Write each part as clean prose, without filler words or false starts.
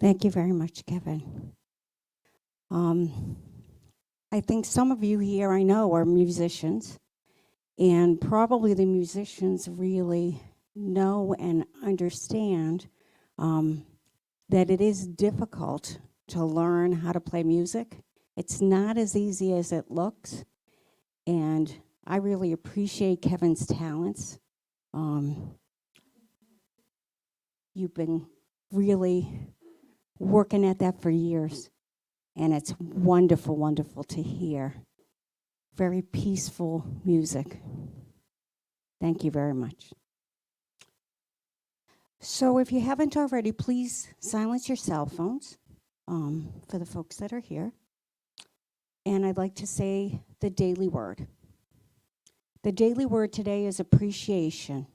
Thank you very much, Kevin. I think some of you here I know are musicians, and probably the musicians really know and understand that it is difficult to learn how to play music. It's not as easy as it looks, and I really appreciate Kevin's talents. You've been really working at that for years, and it's wonderful, wonderful to hear. Very peaceful music. Thank you very much. So if you haven't already, please silence your cell phones for the folks that are here. And I'd like to say the daily word. The daily word today is appreciation.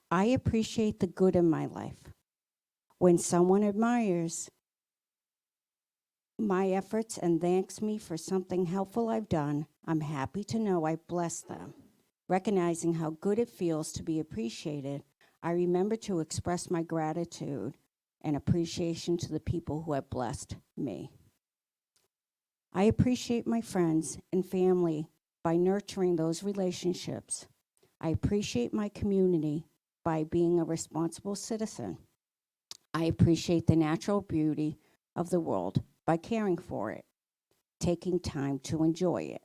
I appreciate the good in my life. When someone admires my efforts and thanks me for something helpful I've done, I'm happy to know I blessed them. Recognizing how good it feels to be appreciated, I remember to express my gratitude and appreciation to the people who have blessed me. I appreciate my friends and family by nurturing those relationships. I appreciate my community by being a responsible citizen. I appreciate the natural beauty of the world by caring for it, taking time to enjoy it.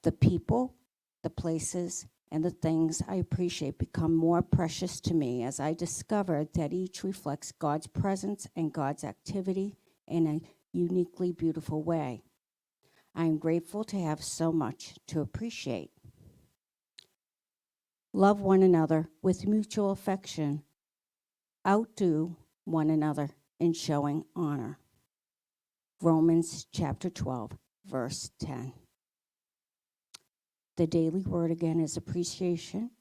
The people, the places, and the things I appreciate become more precious to me as I discovered that each reflects God's presence and God's activity in a uniquely beautiful way. I am grateful to have so much to appreciate. Love one another with mutual affection. Outdo one another in showing honor. Romans chapter 12, verse 10. The daily word again is appreciation.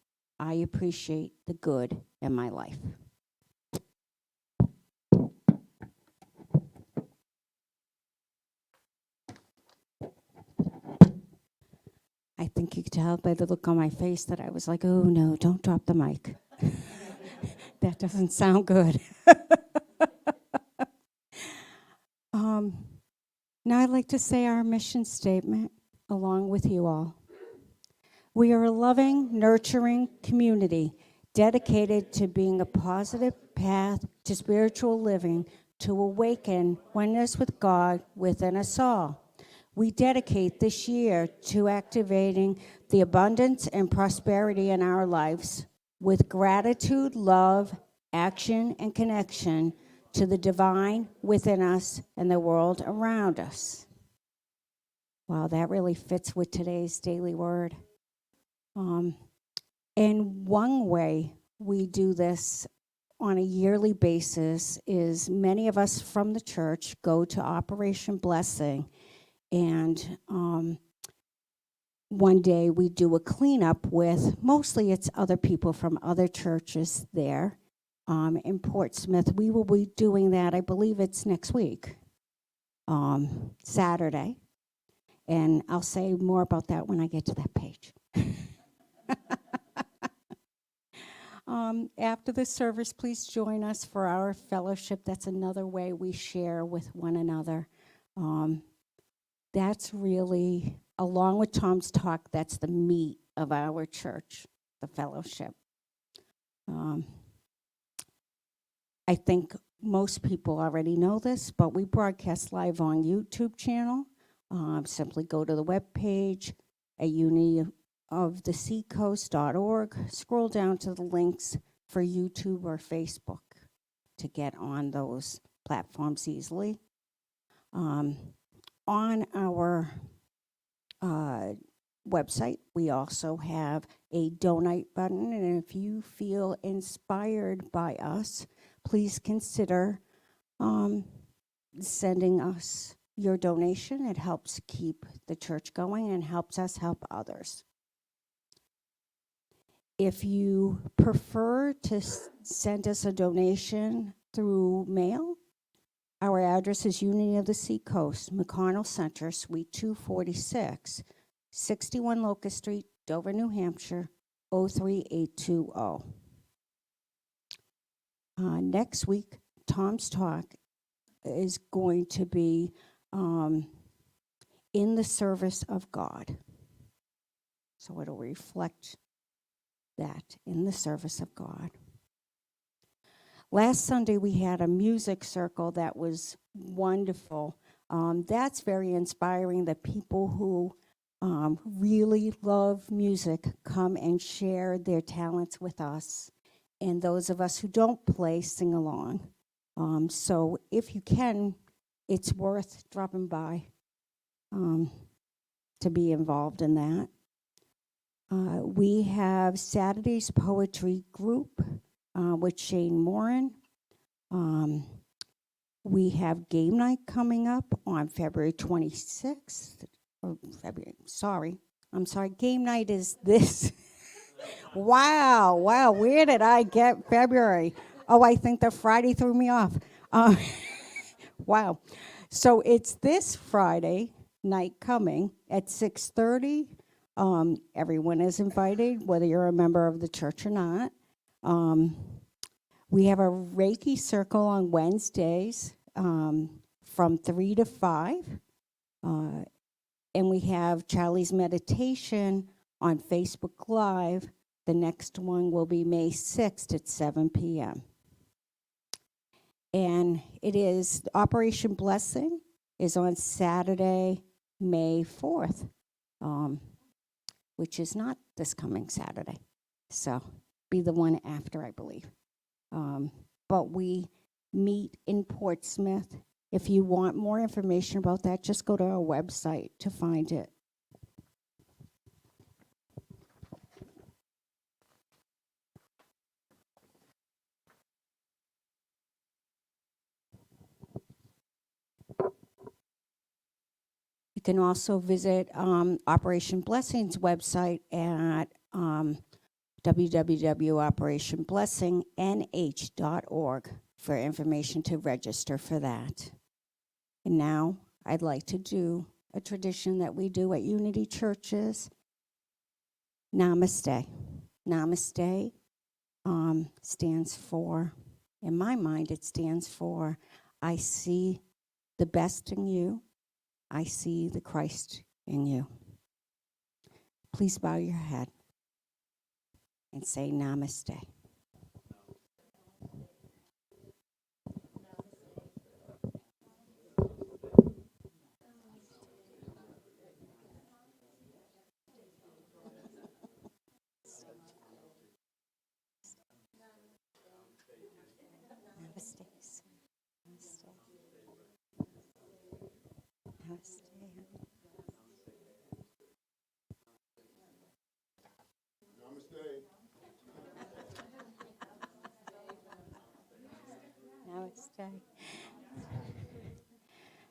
I appreciate the good in my life. I think you could tell by the look on my face that I was like, oh no, don't drop the mic. That doesn't sound good. Now I'd like to say our mission statement along with you all. We are a loving, nurturing community dedicated to being a positive path to spiritual living to awaken oneness with God within us all. We dedicate this year to activating the abundance and prosperity in our lives with gratitude, love, action, and connection to the divine within us and the world around us. Wow, that really fits with today's daily word. And one way we do this on a yearly basis is many of us from the church go to Operation Blessing, and one day we do a cleanup with, mostly it's other people from other churches there in Portsmouth. We will be doing that, I believe it's next week, Saturday. And I'll say more about that when I get to that page. After the service, please join us for our fellowship. That's another way we share with one another. That's really, along with Tom's talk, that's the meat of our church, the fellowship. I think most people already know this, but we broadcast live on YouTube channel. Simply go to the webpage at unityoftheseacoast.org. Scroll down to the links for YouTube or Facebook to get on those platforms easily. On our website, we also have a donate button, and if you feel inspired by us, please consider sending us your donation. It helps keep the church going and helps us help others. If you prefer to send us a donation through mail, our address is Unity of the Seacoast, McConnell Center, Suite 246, 61 Locust Street, Dover, New Hampshire, 03820. Next week, Tom's talk is going to be in the service of God. So it'll reflect that, in the service of God. Last Sunday, we had a music circle that was wonderful. That's very inspiring that people who really love music come and share their talents with us. And those of us who don't play, sing along. So if you can, it's worth dropping by to be involved in that. We have Saturday's poetry group with Shane Morin. We have game night coming up on February 26th. Game night is this. Wow, where did I get February? Oh, I think the Friday threw me off. Wow. So it's this Friday night coming at 6:30. Everyone is invited, whether you're a member of the church or not. We have a Reiki circle on Wednesdays from 3 to 5. And we have Charlie's Meditation on Facebook Live. The next one will be May 6th at 7 p.m. And it is Operation Blessing is on Saturday, May 4th, which is not this coming Saturday. So be the one after, I believe. But we meet in Portsmouth. If you want more information about that, just go to our website to find it. You can also visit Operation Blessing's website at www.operationblessingnh.org for information to register for that. And now I'd like to do a tradition that we do at Unity Churches. Namaste. Namaste stands for, in my mind, it stands for, I see the best in you. I see the Christ in you. Please bow your head and say namaste.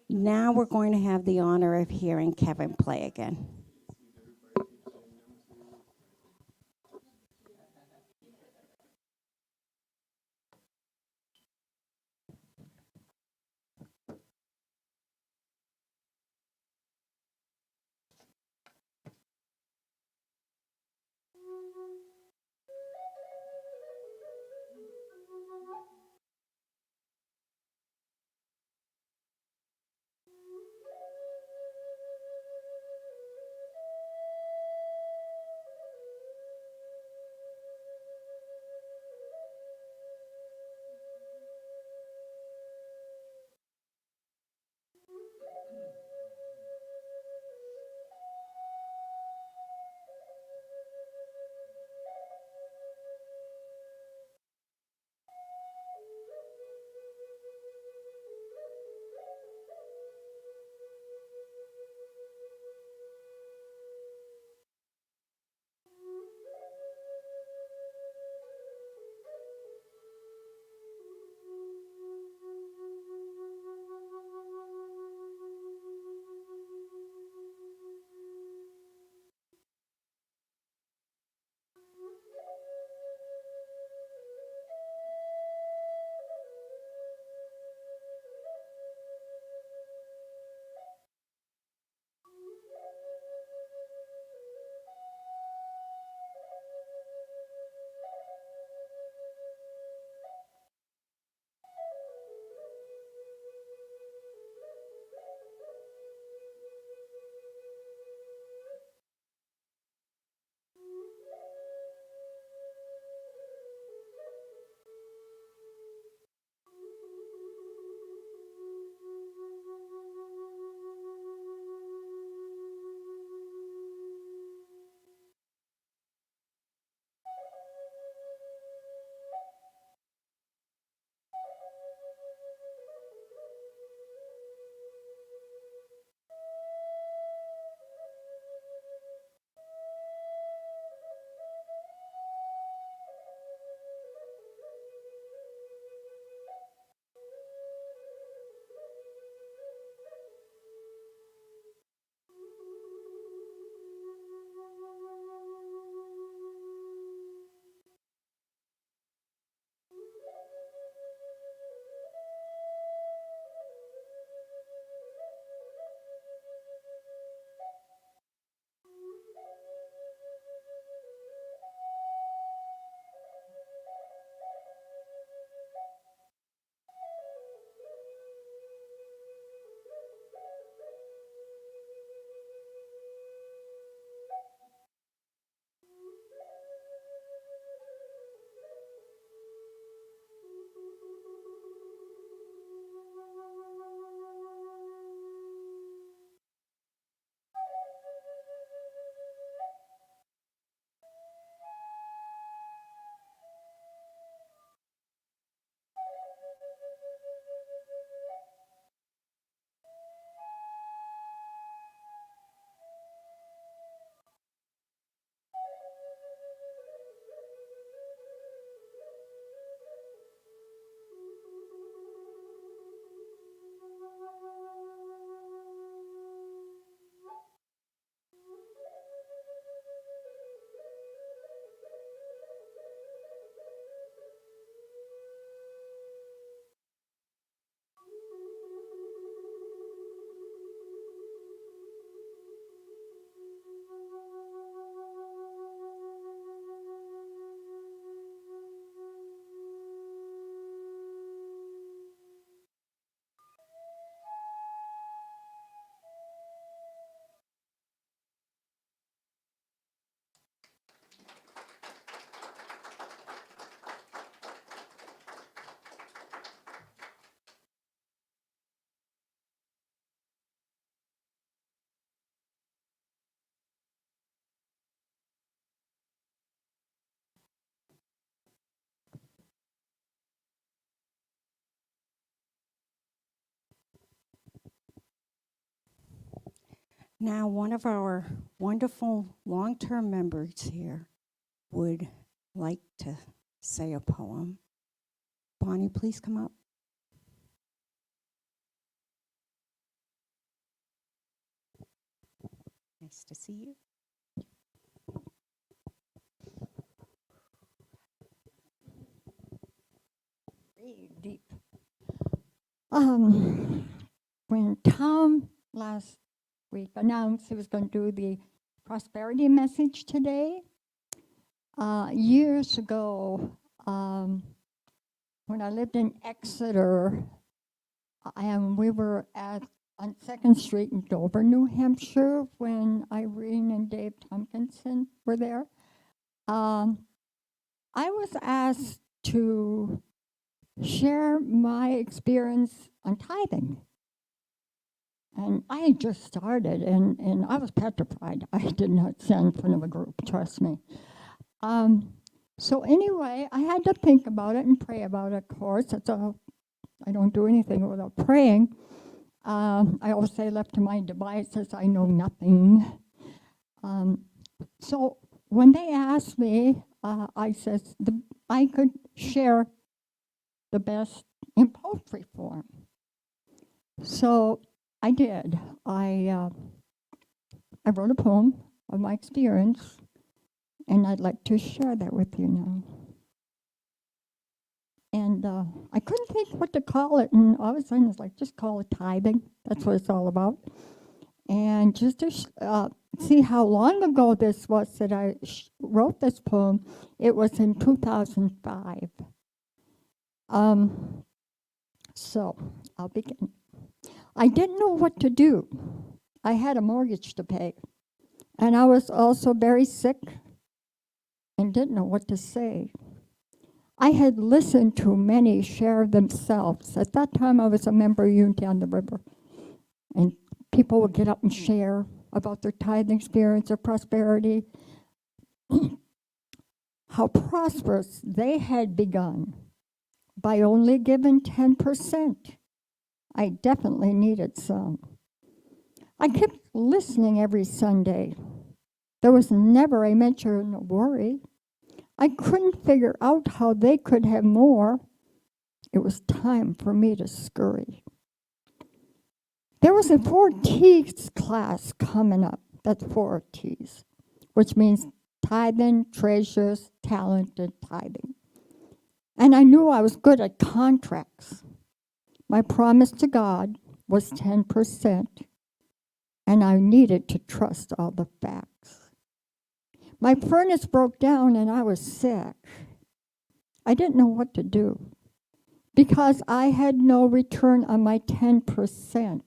Now we're going to have the honor of hearing Kevin play again. Now, one of our wonderful long-term members here would like to say a poem. Bonnie, please come up. Nice to see you. Breathe deep. When Tom last week announced he was going to do the prosperity message today, years ago, when I lived in Exeter, and we were on 2nd Street in Dover, New Hampshire, when Irene and Dave Tompkinson were there, I was asked to share my experience on tithing. And I had just started, and I was petrified. I did not stand in front of a group, trust me. So anyway, I had to think about it and pray about it, of course. I don't do anything without praying. I always say, left to my devices, I know nothing. So when they asked me, I said I could share the best in poetry form. So I did. I wrote a poem of my experience, and I'd like to share that with you now. And I couldn't think what to call it, and all of a sudden it's like, just call it tithing. That's what it's all about. And just to see how long ago this was that I wrote this poem, it was in 2005. So I'll begin. I didn't know what to do. I had a mortgage to pay, and I was also very sick and didn't know what to say. I had listened to many share themselves. At that time, I was a member of Unity on the River, and people would get up and share about their tithing experience or prosperity, how prosperous they had begun by only giving 10%. I definitely needed some. I kept listening every Sunday. There was never a mention of worry. I couldn't figure out how they could have more. It was time for me to scurry. There was a 4 T's class coming up. That's 4 T's, which means tithing, treasures, talent, and tithing. And I knew I was good at contracts. My promise to God was 10%, and I needed to trust all the facts. My furnace broke down and I was sick. I didn't know what to do because I had no return on my 10%,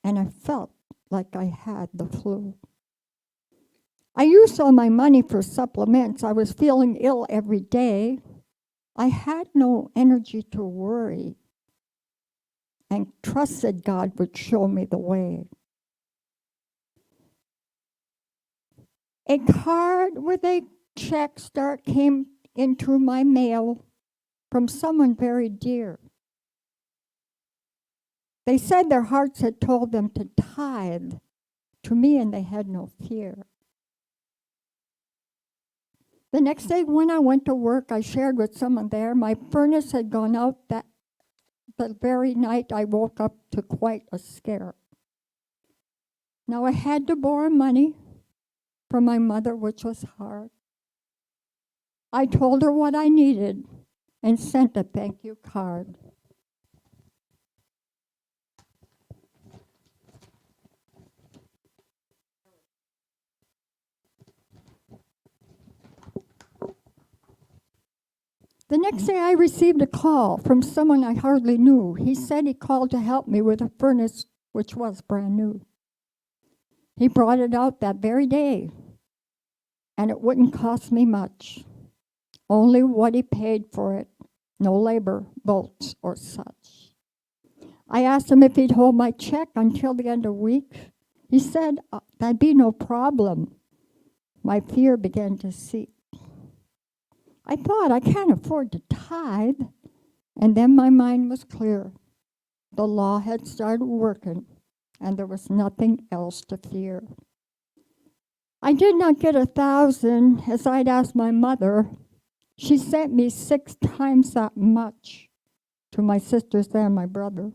and I felt like I had the flu. I used all my money for supplements. I was feeling ill every day. I had no energy to worry and trusted God would show me the way. A card with a check start came into my mail from someone very dear. They said their hearts had told them to tithe to me, and they had no fear. The next day when I went to work, I shared with someone there, my furnace had gone out that the very night I woke up to quite a scare. Now I had to borrow money from my mother, which was hard. I told her what I needed and sent a thank you card. The next day I received a call from someone I hardly knew. He said he called to help me with a furnace which was brand new. He brought it out that very day, and it wouldn't cost me much, only what he paid for it, no labor, bolts, or such. I asked him if he'd hold my check until the end of the week. He said that'd be no problem. My fear began to seep. I thought, I can't afford to tithe. And then my mind was clear. The law had started working, and there was nothing else to fear. I did not get 1,000 as I'd asked my mother. She sent me 6 times that much to my sisters and my brother.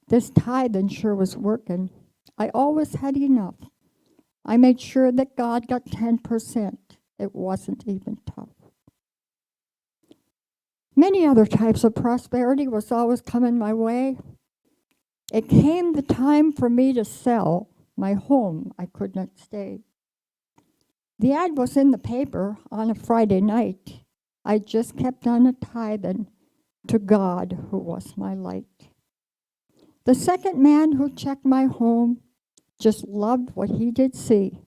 This tithing sure was working. I always had enough. I made sure that God got 10%. It wasn't even tough. Many other types of prosperity was always coming my way. It came the time for me to sell my home. I could not stay. The ad was in the paper on a Friday night. I just kept on a tithing to God, who was my light. The second man who checked my home just loved what he did see.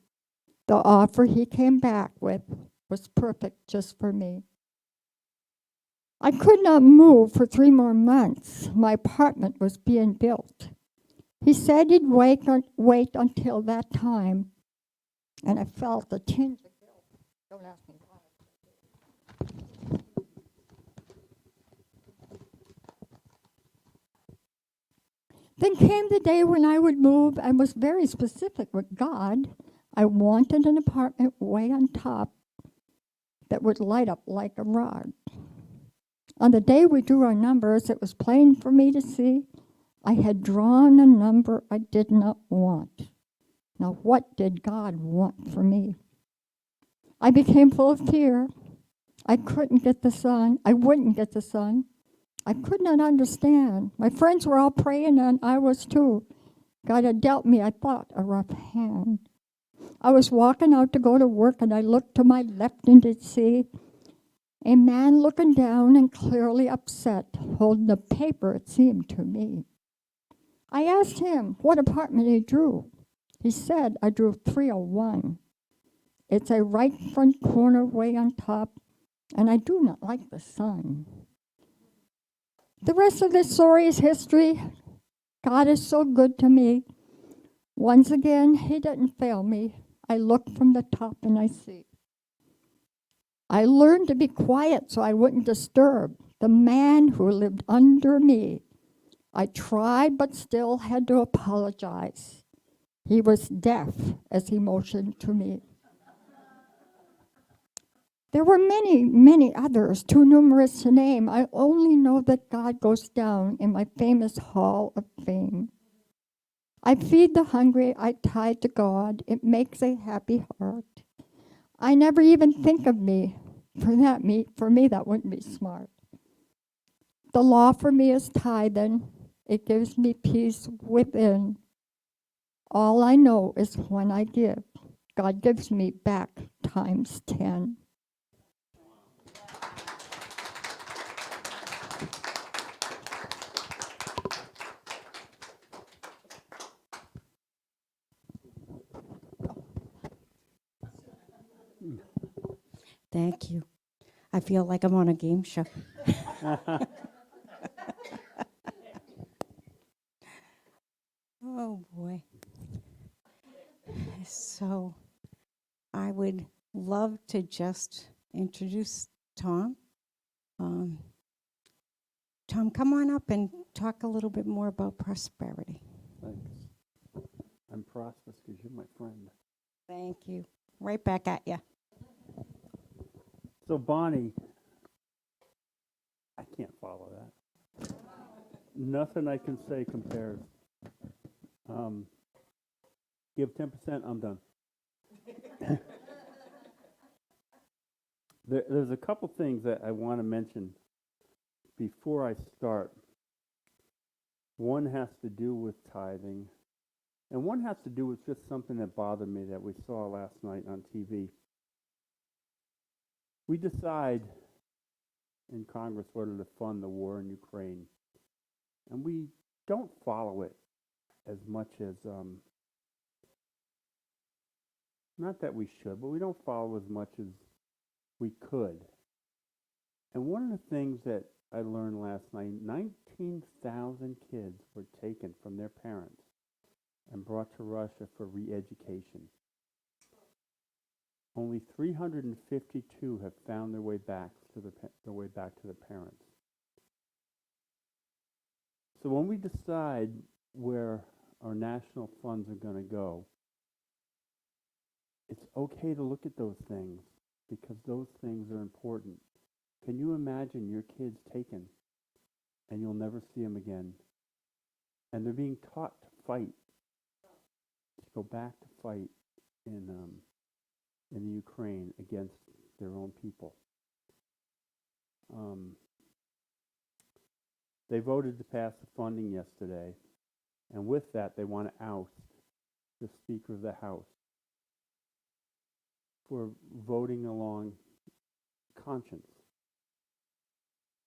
The offer he came back with was perfect just for me. I could not move for 3 more months. My apartment was being built. He said he'd wait until that time, and I felt a tinge of guilt. Don't ask me why. Then came the day when I would move and was very specific with God. I wanted an apartment way on top that would light up like a rod. On the day we drew our numbers, it was plain for me to see I had drawn a number I did not want. Now, what did God want for me? I became full of fear. I couldn't get the sun. I wouldn't get the sun. I could not understand. My friends were all praying, and I was too. God had dealt me, I thought, a rough hand. I was walking out to go to work, and I looked to my left and did see a man looking down and clearly upset, holding a paper, it seemed to me. I asked him what apartment he drew. He said, I drew 301. It's a right front corner way on top, and I do not like the sun. The rest of this story is history. God is so good to me. Once again, he didn't fail me. I look from the top and I see. I learned to be quiet so I wouldn't disturb the man who lived under me. I tried but still had to apologize. He was deaf as he motioned to me. There were many, many others, too numerous to name. I only know that God goes down in my famous Hall of Fame. I feed the hungry, I tithe to God. It makes a happy heart. I never even think of me. For me, that wouldn't be smart. The law for me is tithing. It gives me peace within. All I know is when I give, God gives me back times 10. Thank you. I feel like I'm on a game show. Oh, boy. So I would love to just introduce Tom. Tom, come on up and talk a little bit more about prosperity. Thanks. I'm prosperous because you're my friend. Thank you. Right back at you. So Bonnie, I can't follow that. Nothing I can say compares. Give 10%, I'm done. There's a couple things that I want to mention before I start. One has to do with tithing, and one has to do with just something that bothered me that we saw last night on TV. We decide in Congress whether to fund the war in Ukraine, and we don't follow it as much as, not that we should, but we don't follow as much as we could. And one of the things that I learned last night, 19,000 kids were taken from their parents and brought to Russia for re-education. Only 352 have found their way back to the parents. So when we decide where our national funds are going to go, it's okay to look at those things because those things are important. Can you imagine your kids taken and you'll never see them again? And they're being taught to fight, to go back to fight in the Ukraine against their own people. They voted to pass the funding yesterday, and with that, they want to oust the Speaker of the House for voting along conscience.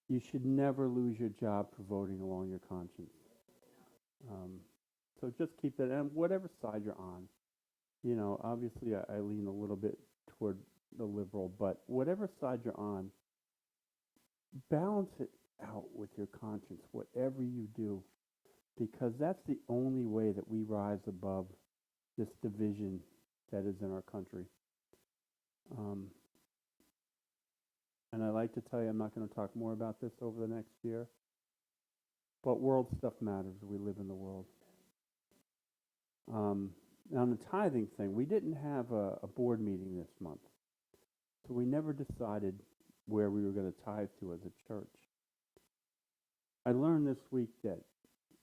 You should never lose your job for voting along your conscience. So just keep that, and whatever side you're on. You know, obviously I lean a little bit toward the liberal, but whatever side you're on, balance it out with your conscience, whatever you do, because that's the only way that we rise above this division that is in our country. And I like to tell you, I'm not going to talk more about this over the next year, but world stuff matters. We live in the world. Now, on the tithing thing, we didn't have a board meeting this month, so we never decided where we were going to tithe to as a church. I learned this week that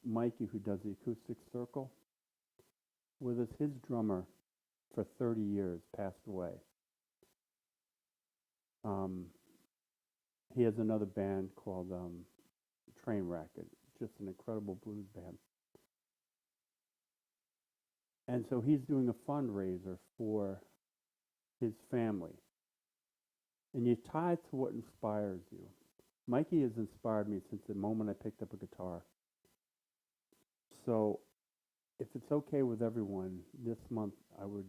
Mikey, who does the acoustic circle, with us, his drummer for 30 years, passed away. He has another band called Trainwreck. It's just an incredible blues band. And so he's doing a fundraiser for his family. And you tithe to what inspires you. Mikey has inspired me since the moment I picked up a guitar. So if it's okay with everyone, this month I would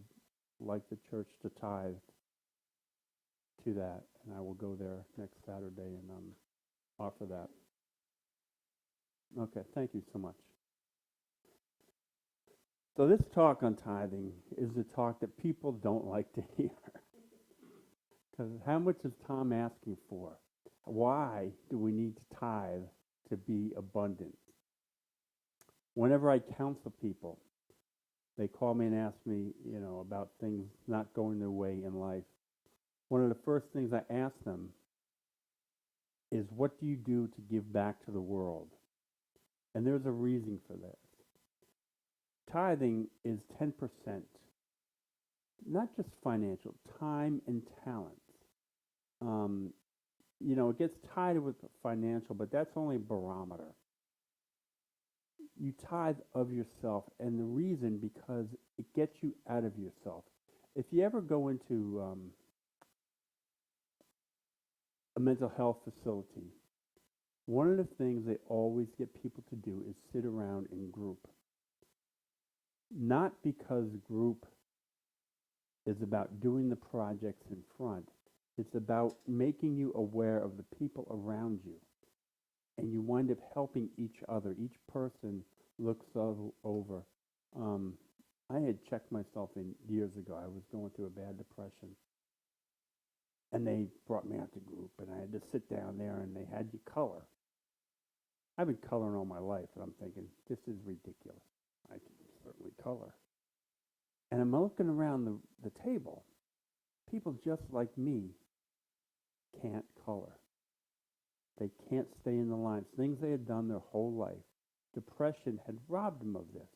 like the church to tithe to that. And I will go there next Saturday and offer that. Okay, thank you so much. So this talk on tithing is a talk that people don't like to hear. Because how much is Tom asking for? Why do we need to tithe to be abundant? Whenever I counsel people, they call me and ask me, about things not going their way in life. One of the first things I ask them is, what do you do to give back to the world? And there's a reason for this. Tithing is 10%, not just financial, time and talent. It gets tied with financial, but that's only a barometer. You tithe of yourself, and the reason, because it gets you out of yourself. If you ever go into a mental health facility, one of the things they always get people to do is sit around in group. Not because group is about doing the projects in front. It's about making you aware of the people around you. And you wind up helping each other. Each person looks over. I had checked myself in years ago. I was going through a bad depression. And they brought me out to group, and I had to sit down there, and they had you color. I've been coloring all my life, and I'm thinking, this is ridiculous. I can certainly color. And I'm looking around the table. People just like me can't color. They can't stay in the lines. Things they had done their whole life. Depression had robbed them of this.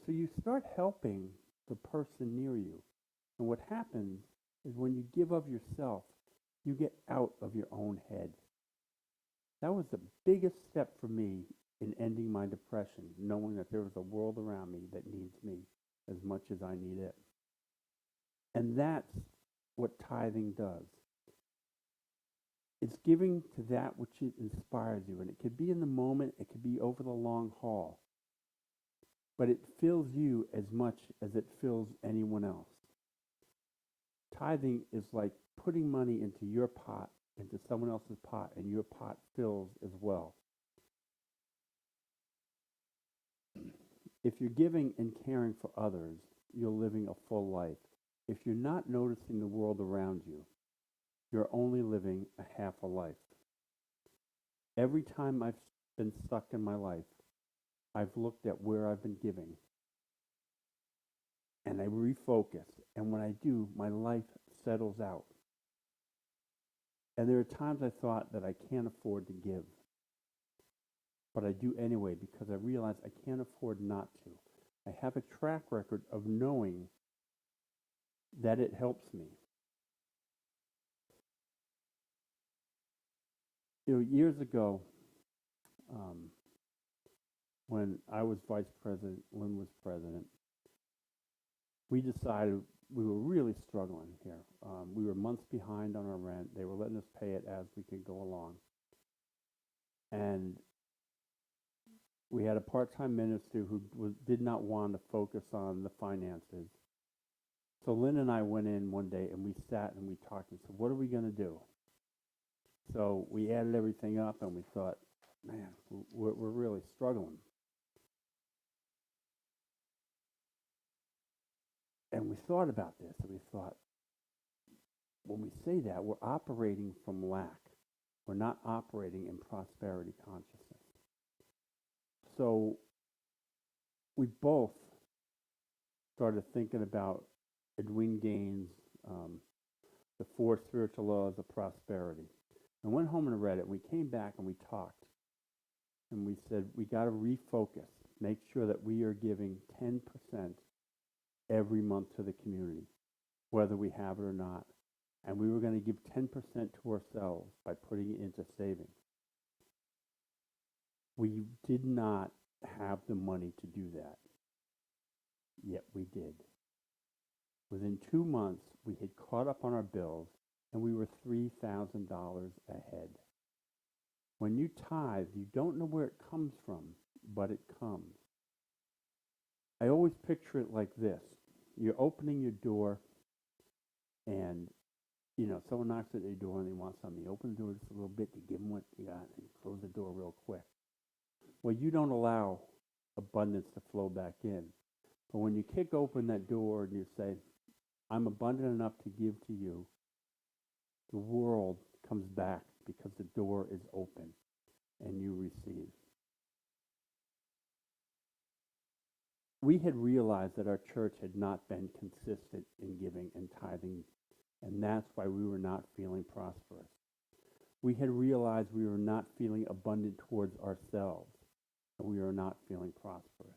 So you start helping the person near you. And what happens is when you give of yourself, you get out of your own head. That was the biggest step for me in ending my depression, knowing that there was a world around me that needs me as much as I need it. And that's what tithing does. It's giving to that which inspires you. And it could be in the moment, it could be over the long haul. But it fills you as much as it fills anyone else. Tithing is like putting money into your pot, into someone else's pot, and your pot fills as well. If you're giving and caring for others, you're living a full life. If you're not noticing the world around you, you're only living a half a life. Every time I've been stuck in my life, I've looked at where I've been giving, and I refocus. And when I do, my life settles out. And there are times I thought that I can't afford to give, but I do anyway because I realize I can't afford not to. I have a track record of knowing that it helps me. Years ago, um, when I was vice president, Lynn was president, we decided we were really struggling here. We were months behind on our rent. They were letting us pay it as we could go along. And we had a part-time minister who did not want to focus on the finances. So Lynn and I went in one day and we sat and we talked and said, what are we going to do? So we added everything up and we thought, man, we're really struggling. And we thought about this and we thought, when we say that, we're operating from lack. We're not operating in prosperity consciousness. So we both started thinking about Edwin Gaines' The Four Spiritual Laws of Prosperity. And went home and read it. We came back and we talked. And we said, we got to refocus. Make sure that we are giving 10% every month to the community, whether we have it or not. And we were going to give 10% to ourselves by putting it into savings. We did not have the money to do that, yet we did. Within 2 months, we had caught up on our bills, and we were $3,000 ahead. When you tithe, you don't know where it comes from, but it comes. I always picture it like this. You're opening your door, and someone knocks at your door and they want something. You open the door just a little bit, you give them what you got, and you close the door real quick. Well, you don't allow abundance to flow back in. But when you kick open that door and you say, I'm abundant enough to give to you, the world comes back because the door is open and you receive. We had realized that our church had not been consistent in giving and tithing, and that's why we were not feeling prosperous. We had realized we were not feeling abundant towards ourselves, and we are not feeling prosperous.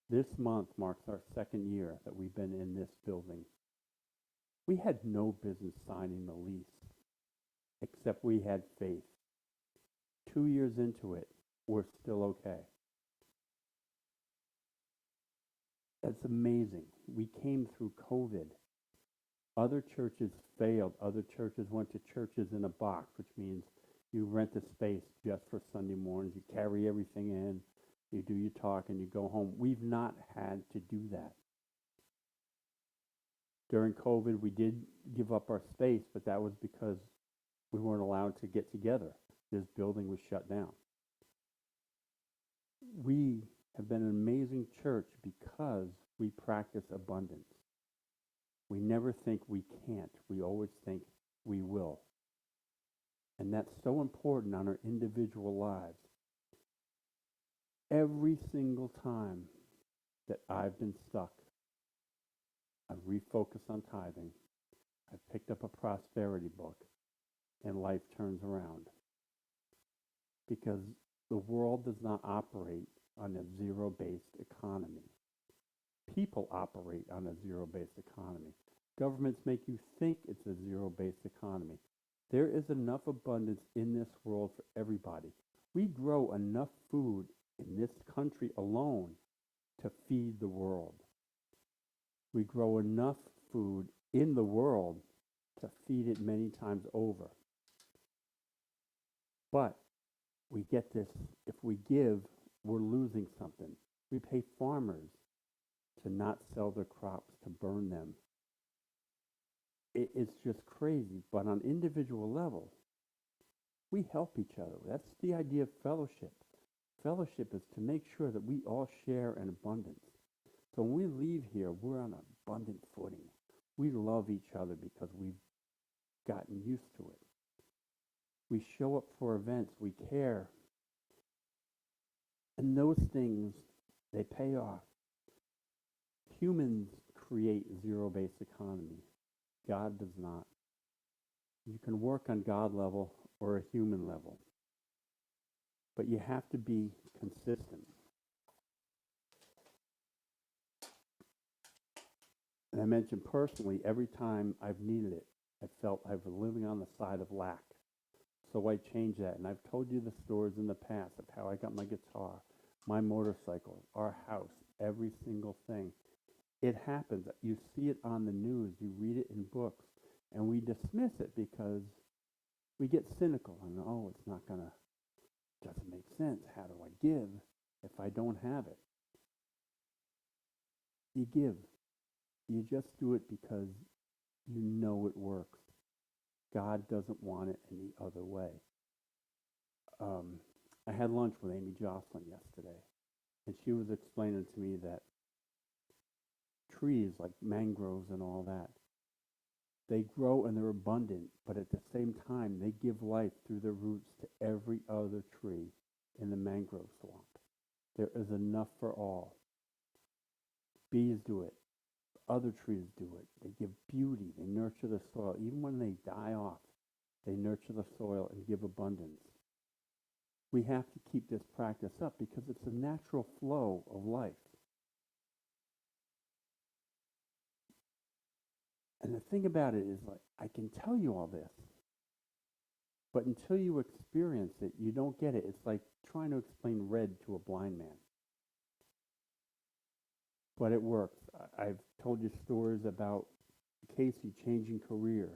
This month marks our second year that we've been in this building. We had no business signing the lease, except we had faith. 2 years into it, we're still okay. That's amazing. We came through COVID. Other churches failed. Other churches went to churches in a box, which means you rent a space just for Sunday mornings. You carry everything in. You do your talk and you go home. We've not had to do that. During COVID, we did give up our space, but that was because we weren't allowed to get together. This building was shut down. We have been an amazing church because we practice abundance. We never think we can't. We always think we will. And that's so important on our individual lives. Every single time that I've been stuck, I've refocused on tithing. I've picked up a prosperity book, and life turns around. Because the world does not operate on a zero-based economy. People operate on a zero-based economy. Governments make you think it's a zero-based economy. There is enough abundance in this world for everybody. We grow enough food in this country alone to feed the world. We grow enough food in the world to feed it many times over. But we get this, if we give, we're losing something. We pay farmers to not sell their crops, to burn them. It's just crazy. But on individual level, we help each other. That's the idea of fellowship. Fellowship is to make sure that we all share an abundance. So when we leave here, we're on an abundant footing. We love each other because we've gotten used to it. We show up for events. We care. And those things, they pay off. Humans create zero-based economy. God does not. You can work on God level or a human level, but you have to be consistent. And I mentioned personally, every time I've needed it, I felt I was living on the side of lack. So I changed that. And I've told you the stories in the past of how I got my guitar, my motorcycle, our house, every single thing. It happens. You see it on the news, you read it in books, and we dismiss it because we get cynical and, oh, it's not going to, doesn't make sense. How do I give if I don't have it? You give. You just do it because you know it works. God doesn't want it any other way. I had lunch with Amy Jocelyn yesterday, and she was explaining to me that trees like mangroves and all that, they grow and they're abundant, but at the same time, they give life through their roots to every other tree in the mangrove swamp. There is enough for all. Bees do it. Other trees do it. They give beauty. They nurture the soil. Even when they die off, they nurture the soil and give abundance. We have to keep this practice up because it's a natural flow of life. And the thing about it is, like, I can tell you all this, but until you experience it, you don't get it. It's like trying to explain red to a blind man. But it works. I've told you stories about Casey changing career.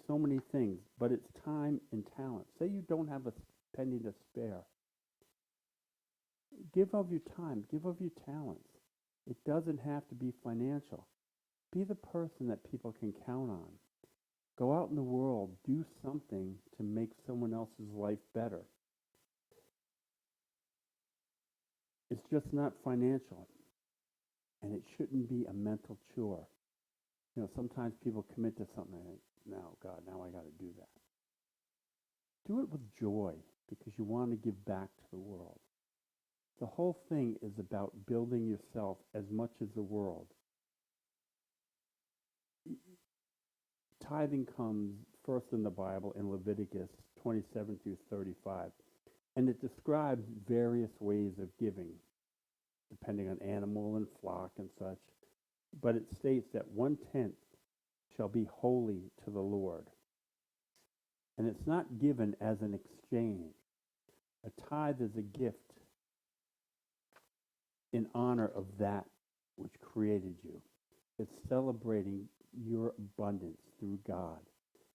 So many things, but it's time and talent. Say you don't have a penny to spare. Give of your time, give of your talents. It doesn't have to be financial. Be the person that people can count on. Go out in the world, do something to make someone else's life better. It's just not financial, and it shouldn't be a mental chore. You know, sometimes people commit to something and, now, God, now I got to do that. Do it with joy because you want to give back to the world. The whole thing is about building yourself as much as the world. Tithing comes first in the Bible in Leviticus 27 through 35, and it describes various ways of giving, depending on animal and flock and such. But it states that 1/10 shall be holy to the Lord. And it's not given as an exchange. A tithe is a gift in honor of that which created you. It's celebrating your abundance through God.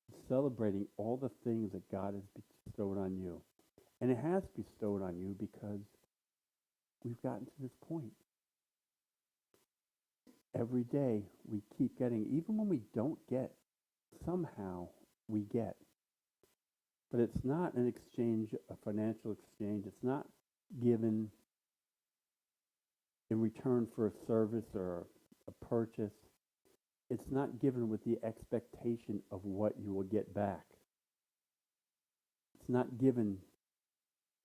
It's celebrating all the things that God has bestowed on you. And it has bestowed on you because we've gotten to this point. Every day we keep getting, even when we don't get, somehow we get. But it's not an exchange, a financial exchange. It's not given in return for a service or a purchase. It's not given with the expectation of what you will get back. It's not given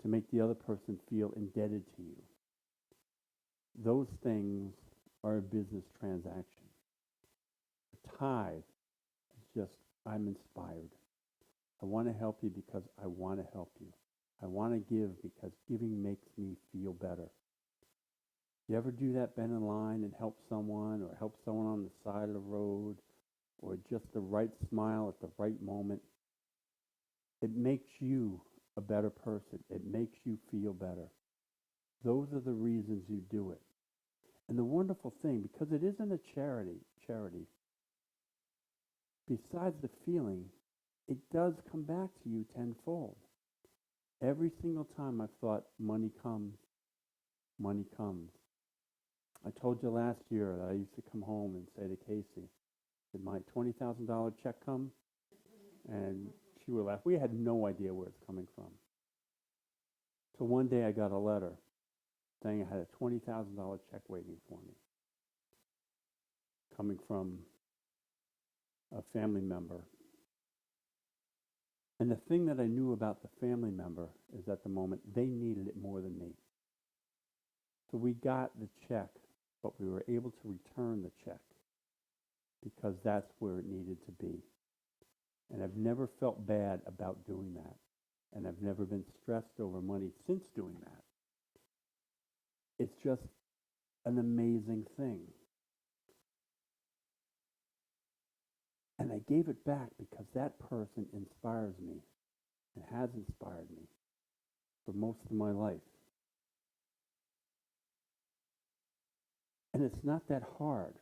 to make the other person feel indebted to you. Those things are a business transaction. A tithe is just, I'm inspired. I want to help you because I want to help you. I want to give because giving makes me feel better. You ever do that, bend in line and help someone or help someone on the side of the road or just the right smile at the right moment? It makes you a better person. It makes you feel better. Those are the reasons you do it. And the wonderful thing, because it isn't a charity, besides the feeling, it does come back to you tenfold. Every single time I've thought, money comes, money comes. I told you last year that I used to come home and say to Casey, did my $20,000 check come? And she would laugh. We had no idea where it's coming from. So one day I got a letter saying I had a $20,000 check waiting for me, coming from a family member. And the thing that I knew about the family member is at the moment they needed it more than me. So we got the check, but we were able to return the check because that's where it needed to be. And I've never felt bad about doing that. And I've never been stressed over money since doing that. It's just an amazing thing. And I gave it back because that person inspires me and has inspired me for most of my life. And it's not that hard.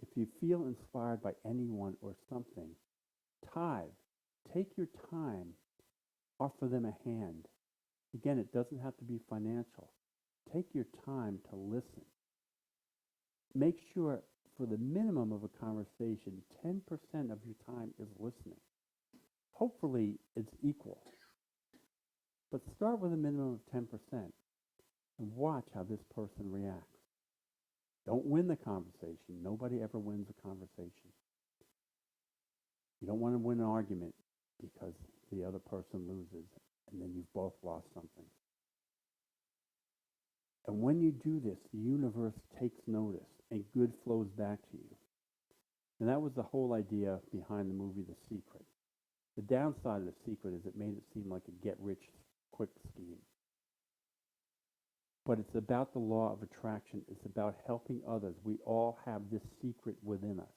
If you feel inspired by anyone or something, tithe. Take your time. Offer them a hand. Again, it doesn't have to be financial. Take your time to listen. Make sure for the minimum of a conversation, 10% of your time is listening. Hopefully, it's equal. But start with a minimum of 10% and watch how this person reacts. Don't win the conversation. Nobody ever wins a conversation. You don't want to win an argument because the other person loses and then you've both lost something. And when you do this, the universe takes notice and good flows back to you. And that was the whole idea behind the movie The Secret. The downside of The Secret is it made it seem like a get-rich-quick scheme. But it's about the law of attraction. It's about helping others. We all have this secret within us.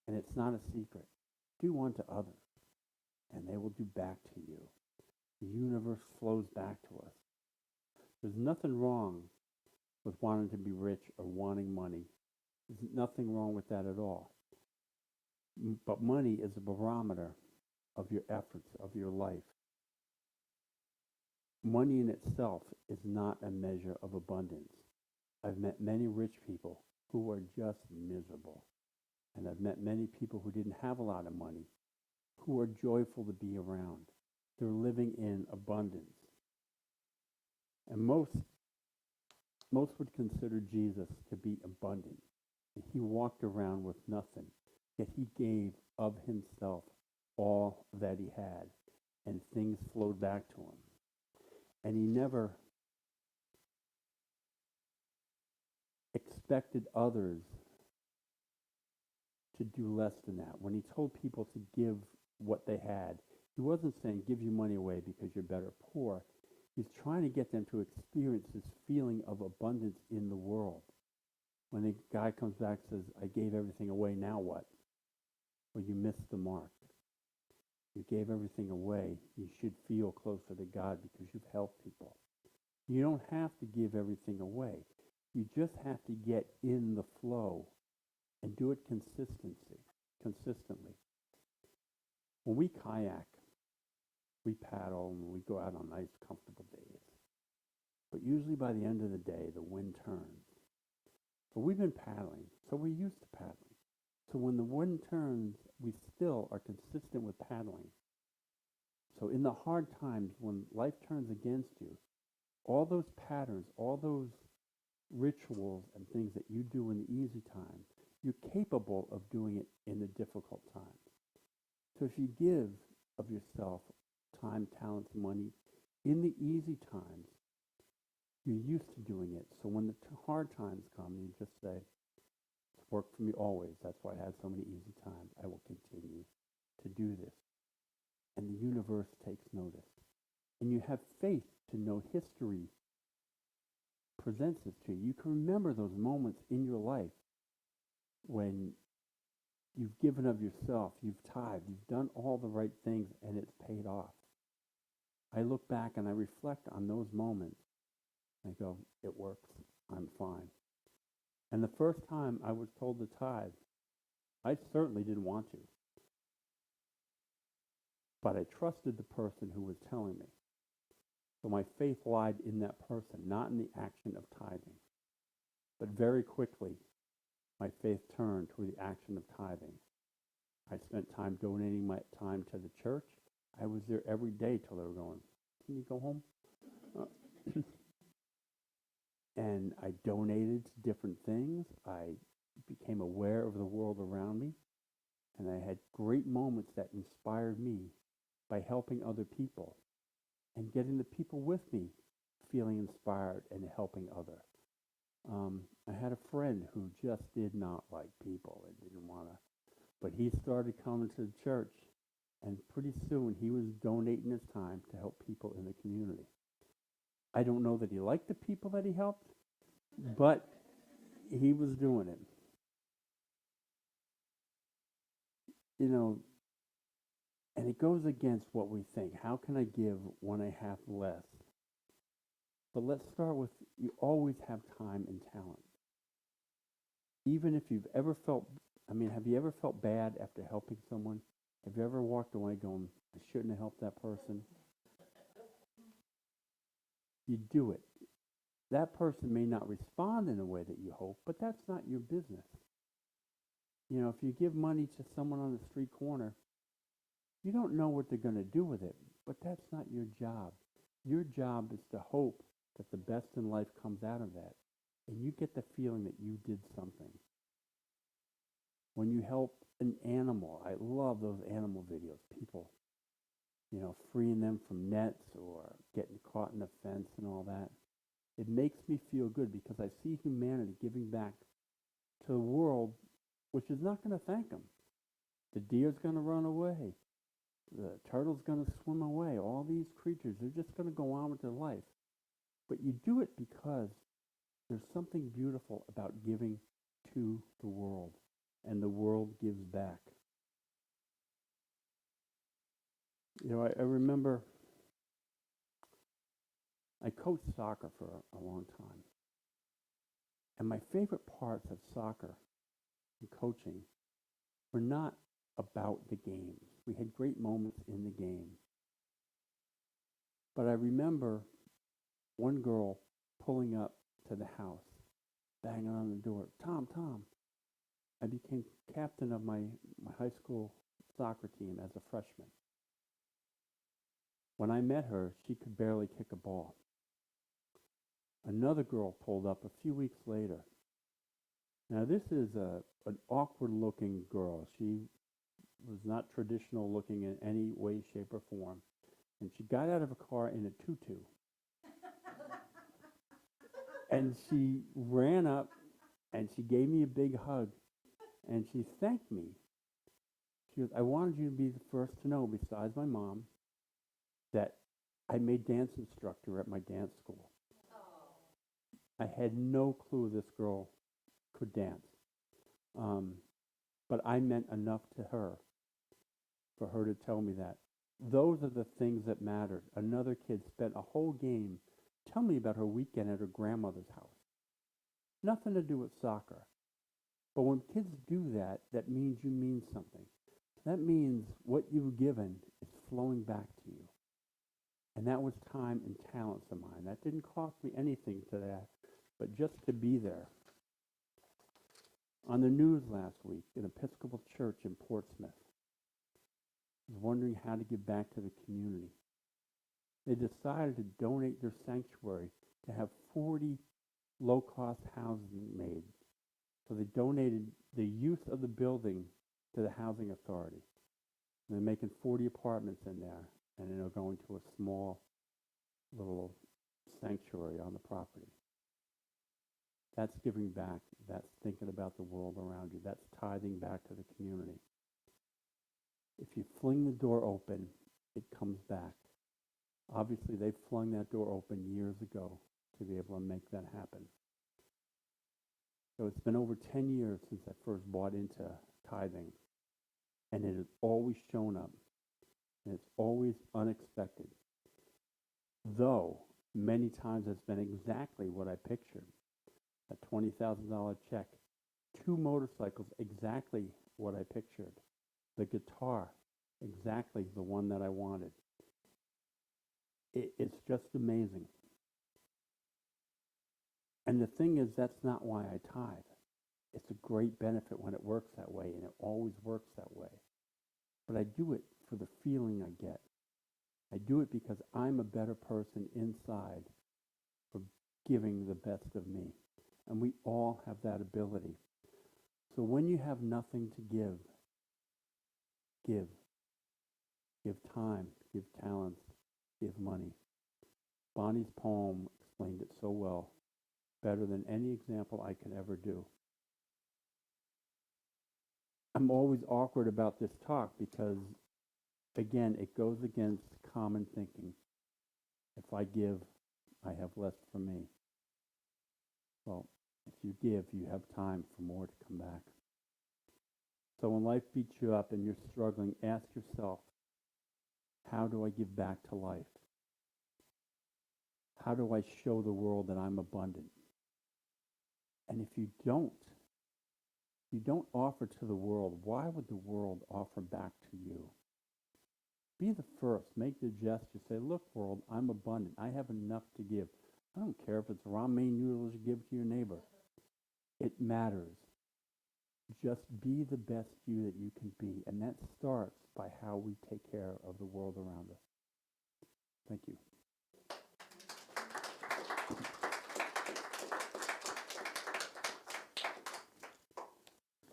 And it's not a secret. Do unto others, and they will do back to you. The universe flows back to us. There's nothing wrong with wanting to be rich or wanting money. There's nothing wrong with that at all. But money is a barometer of your efforts, of your life. Money in itself is not a measure of abundance. I've met many rich people who are just miserable. And I've met many people who didn't have a lot of money, who are joyful to be around. They're living in abundance. And most would consider Jesus to be abundant. And he walked around with nothing, yet he gave of himself all that he had, and things flowed back to him. And he never expected others to do less than that. When he told people to give what they had, he wasn't saying give your money away because you're better poor. He's trying to get them to experience this feeling of abundance in the world. When the guy comes back and says, I gave everything away, now what? Well, you missed the mark. You gave everything away. You should feel closer to God because you've helped people. You don't have to give everything away. You just have to get in the flow and do it consistently. When we kayak, we paddle, and we go out on nice, comfortable days. But usually by the end of the day, the wind turns. But we've been paddling, so we're used to paddling. So when the wind turns, we still are consistent with paddling. So in the hard times, when life turns against you, all those patterns, all those rituals and things that you do in the easy times, you're capable of doing it in the difficult times. So if you give of yourself, time, talents, money, in the easy times, you're used to doing it. So when the hard times come, you just say, it's worked for me always. That's why I had so many easy times. I will continue to do this. And the universe takes notice. And you have faith to know history presents this to you. You can remember those moments in your life when you've given of yourself, you've tithed, you've done all the right things, and it's paid off. I look back and I reflect on those moments. I go, it works. I'm fine. And the first time I was told to tithe, I certainly didn't want to. But I trusted the person who was telling me. So my faith lied in that person, not in the action of tithing. But very quickly, my faith turned to the action of tithing. I spent time donating my time to the church. I was there every day till they were going, can you go home? And I donated to different things. I became aware of the world around me. And I had great moments that inspired me by helping other people and getting the people with me feeling inspired and helping others. I had a friend who just did not like people and didn't want to, but he started coming to the church, and pretty soon he was donating his time to help people in the community. I don't know that he liked the people that he helped, but he was doing it. You know, and it goes against what we think. How can I give when I have less? But let's start with you always have time and talent. Even if you've ever felt, I mean, have you ever felt bad after helping someone? Have you ever walked away going, I shouldn't have helped that person? You do it. That person may not respond in a way that you hope, but that's not your business. You know, if you give money to someone on the street corner, you don't know what they're going to do with it, but that's not your job. Your job is to hope that the best in life comes out of that, and you get the feeling that you did something. When you help an animal, I love those animal videos, people, you know, freeing them from nets or getting caught in a fence and all that. It makes me feel good because I see humanity giving back to the world, which is not going to thank them. The deer's going to run away. The turtle's going to swim away. All these creatures, they're just going to go on with their life. But you do it because there's something beautiful about giving to the world, and the world gives back. You know, I remember I coached soccer for a long time. And my favorite parts of soccer and coaching were not about the games. We had great moments in the game. But I remember one girl pulling up to the house, banging on the door. Tom, Tom. I became captain of my high school soccer team as a freshman. When I met her, she could barely kick a ball. Another girl pulled up a few weeks later. Now, this is an awkward-looking girl. She was not traditional looking in any way, shape, or form. And she got out of a car in a tutu. And she ran up and she gave me a big hug and she thanked me. She goes, I wanted you to be the first to know, besides my mom, that I made dance instructor at my dance school. I had no clue this girl could dance. But I meant enough to her for her to tell me that. Those are the things that mattered. Another kid spent a whole game telling me about her weekend at her grandmother's house. Nothing to do with soccer. But when kids do that, that means you mean something. That means what you've given is flowing back to you. And that was time and talents of mine. That didn't cost me anything to that, but just to be there. On the news last week, an Episcopal church in Portsmouth was wondering how to give back to the community. They decided to donate their sanctuary to have 40 low-cost housing made. So they donated the use of the building to the housing authority. And they're making 40 apartments in there, and they're going to a small little sanctuary on the property. That's giving back. That's thinking about the world around you. That's tithing back to the community. If you fling the door open, it comes back. Obviously, they flung that door open years ago to be able to make that happen. So it's been over 10 years since I first bought into tithing, and it has always shown up, and it's always unexpected. Though, many times it's been exactly what I pictured. A $20,000 check, 2 motorcycles, exactly what I pictured. The guitar, exactly the one that I wanted. It's just amazing. And the thing is, that's not why I tithe. It's a great benefit when it works that way, and it always works that way. But I do it for the feeling I get. I do it because I'm a better person inside for giving the best of me. And we all have that ability. So when you have nothing to give, give. Give time, give talents, give money. Bonnie's poem explained it so well. better than any example I could ever do. I'm always awkward about this talk because, again, it goes against common thinking. If I give, I have less for me. Well, if you give, you have time for more to come back. So when life beats you up and you're struggling, ask yourself, how do I give back to life? How do I show the world that I'm abundant? And if you don't offer to the world, why would the world offer back to you? Be the first. Make the gesture. Say, look, world, I'm abundant. I have enough to give. I don't care if it's ramen noodles you give to your neighbor. It matters. Just be the best you that you can be. And that starts by how we take care of the world around us. Thank you.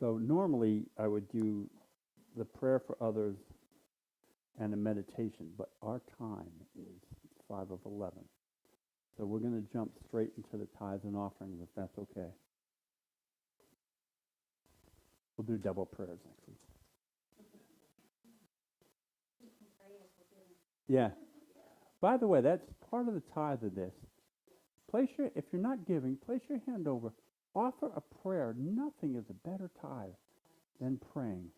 So normally I would do the prayer for others and a meditation, but our time is 5 of 11. So we're going to jump straight into the tithes and offerings, if that's okay. We'll do double prayers next week. Yeah. By the way, that's part of the tithe of this. If you're not giving, place your hand over. Offer a prayer. Nothing is a better tithe than praying.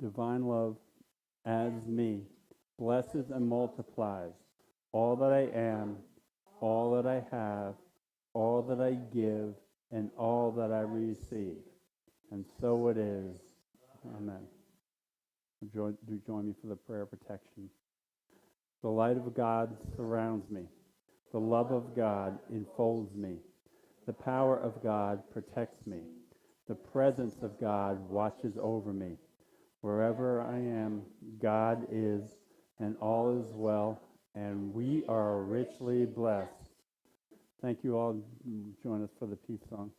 Divine love adds me, blesses and multiplies all that I am, all that I have, all that I give, and all that I receive. And so it is. Amen. Do join me for the prayer of protection. The light of God surrounds me. The love of God enfolds me. The power of God protects me. The presence of God watches over me. Wherever I am, God is, and all is well, and we are richly blessed. Thank you all. Join us for the peace song.